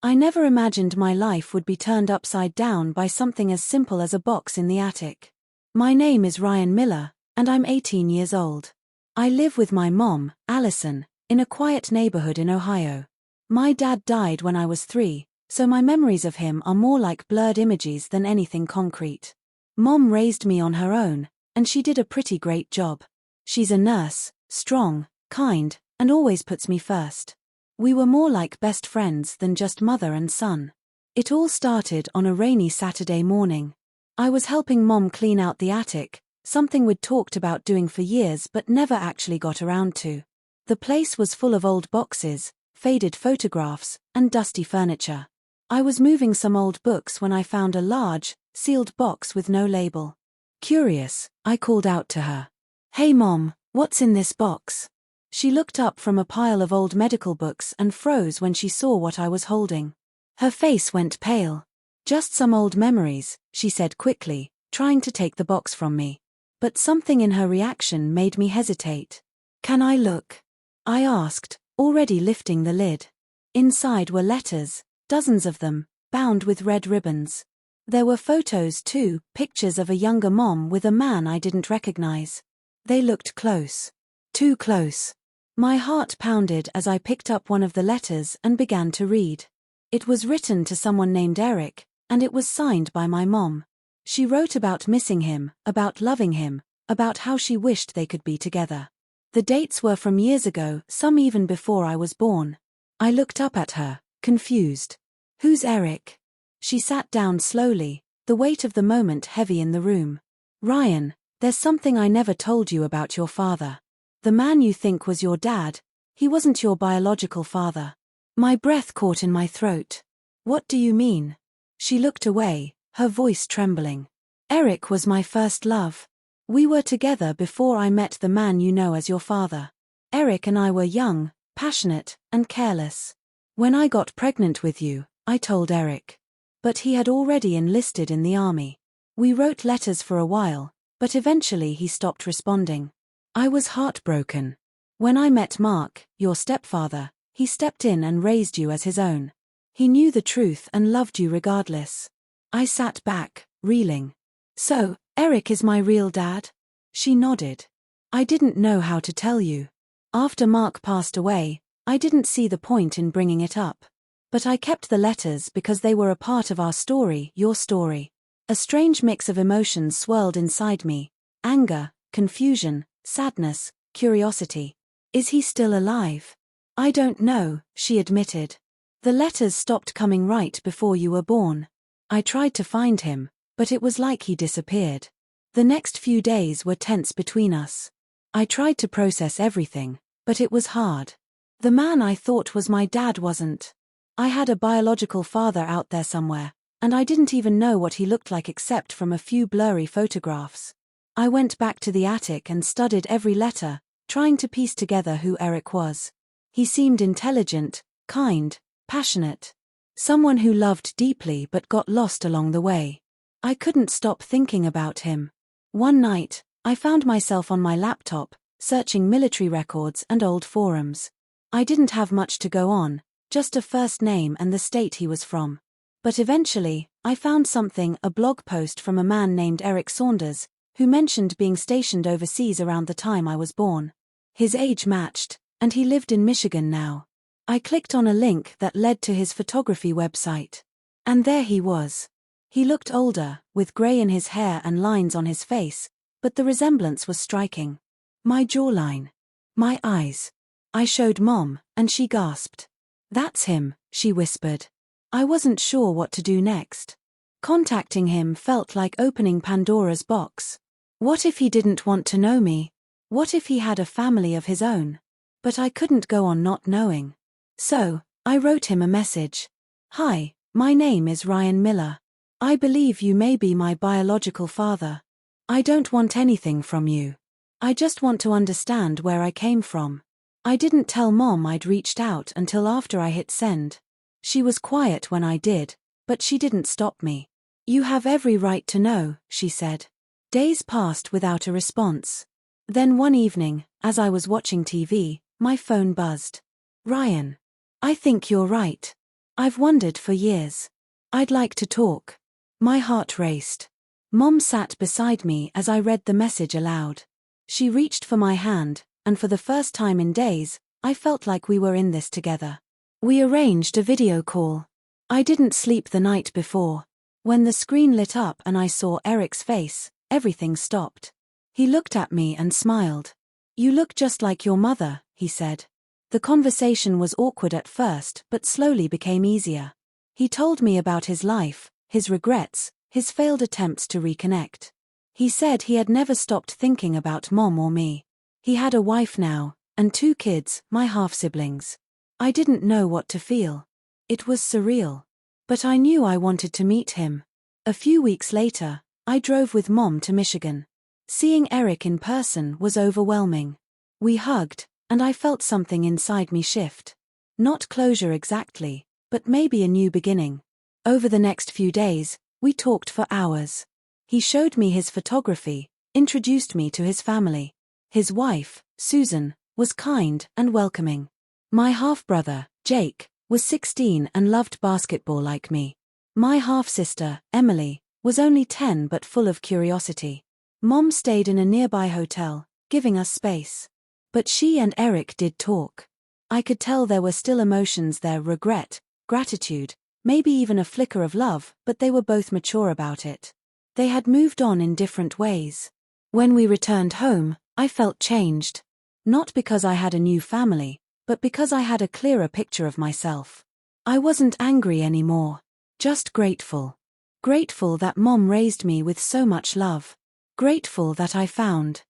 I never imagined my life would be turned upside down by something as simple as a box in the attic. My name is Ryan Miller, and I'm 18 years old. I live with my mom, Allison, in a quiet neighborhood in Ohio. My dad died when I was 3, so my memories of him are more like blurred images than anything concrete. Mom raised me on her own, and she did a pretty great job. She's a nurse, strong, kind, and always puts me first. We were more like best friends than just mother and son. It all started on a rainy Saturday morning. I was helping Mom clean out the attic, something we'd talked about doing for years but never actually got around to. The place was full of old boxes, faded photographs, and dusty furniture. I was moving some old books when I found a large, sealed box with no label. Curious, I called out to her. "Hey Mom, what's in this box?" She looked up from a pile of old medical books and froze when she saw what I was holding. Her face went pale. "Just some old memories," she said quickly, trying to take the box from me. But something in her reaction made me hesitate. "Can I look?" I asked, already lifting the lid. Inside were letters, dozens of them, bound with red ribbons. There were photos too, pictures of a younger Mom with a man I didn't recognize. They looked close. Too close. My heart pounded as I picked up one of the letters and began to read. It was written to someone named Eric, and it was signed by my mom. She wrote about missing him, about loving him, about how she wished they could be together. The dates were from years ago, some even before I was born. I looked up at her, confused. "Who's Eric?" She sat down slowly, the weight of the moment heavy in the room. "Ryan, there's something I never told you about your father. The man you think was your dad, he wasn't your biological father." My breath caught in my throat. "What do you mean?" She looked away, her voice trembling. "Eric was my first love. We were together before I met the man you know as your father. Eric and I were young, passionate, and careless. When I got pregnant with you, I told Eric. But he had already enlisted in the army. We wrote letters for a while, but eventually he stopped responding. I was heartbroken. When I met Mark, your stepfather, he stepped in and raised you as his own. He knew the truth and loved you regardless." I sat back, reeling. "So, Eric is my real dad?" She nodded. "I didn't know how to tell you. After Mark passed away, I didn't see the point in bringing it up. But I kept the letters because they were a part of our story, your story." A strange mix of emotions swirled inside me. Anger, confusion, sadness, curiosity. "Is he still alive?" "I don't know," she admitted. "The letters stopped coming right before you were born. I tried to find him, but it was like he disappeared. The next few days were tense between us. I tried to process everything, but it was hard. The man I thought was my dad wasn't. I had a biological father out there somewhere, and I didn't even know what he looked like except from a few blurry photographs. I went back to the attic and studied every letter, trying to piece together who Eric was. He seemed intelligent, kind, passionate. Someone who loved deeply but got lost along the way. I couldn't stop thinking about him. One night, I found myself on my laptop, searching military records and old forums. I didn't have much to go on, just a first name and the state he was from. But eventually, I found something, a blog post from a man named Eric Saunders, who mentioned being stationed overseas around the time I was born. His age matched, and he lived in Michigan now. I clicked on a link that led to his photography website. And there he was. He looked older, with gray in his hair and lines on his face, but the resemblance was striking. My jawline. My eyes. I showed Mom, and she gasped. "That's him," she whispered. I wasn't sure what to do next. Contacting him felt like opening Pandora's box. What if he didn't want to know me? What if he had a family of his own? But I couldn't go on not knowing. So, I wrote him a message. "Hi, my name is Ryan Miller. I believe you may be my biological father. I don't want anything from you. I just want to understand where I came from." I didn't tell Mom I'd reached out until after I hit send. She was quiet when I did, but she didn't stop me. "You have every right to know," she said. Days passed without a response. Then one evening, as I was watching TV, my phone buzzed. "Ryan. I think you're right. I've wondered for years. I'd like to talk. My heart raced. Mom sat beside me as I read the message aloud. She reached for my hand, and for the first time in days, I felt like we were in this together. We arranged a video call. I didn't sleep the night before. When the screen lit up and I saw Eric's face, everything stopped. He looked at me and smiled. "You look just like your mother," he said. The conversation was awkward at first but slowly became easier. He told me about his life, his regrets, his failed attempts to reconnect. He said he had never stopped thinking about Mom or me. He had a wife now, and 2 kids, my half-siblings. I didn't know what to feel. It was surreal. But I knew I wanted to meet him. A few weeks later, I drove with Mom to Michigan. Seeing Eric in person was overwhelming. We hugged, and I felt something inside me shift. Not closure exactly, but maybe a new beginning. Over the next few days, we talked for hours. He showed me his photography, introduced me to his family. His wife, Susan, was kind and welcoming. My half-brother, Jake, was 16 and loved basketball like me. My half-sister, Emily, was only 10 but full of curiosity. Mom stayed in a nearby hotel, giving us space. But she and Eric did talk. I could tell there were still emotions there: regret, gratitude, maybe even a flicker of love, but they were both mature about it. They had moved on in different ways. When we returned home, I felt changed. Not because I had a new family, but because I had a clearer picture of myself. I wasn't angry anymore. Just grateful. Grateful that Mom raised me with so much love. Grateful that I found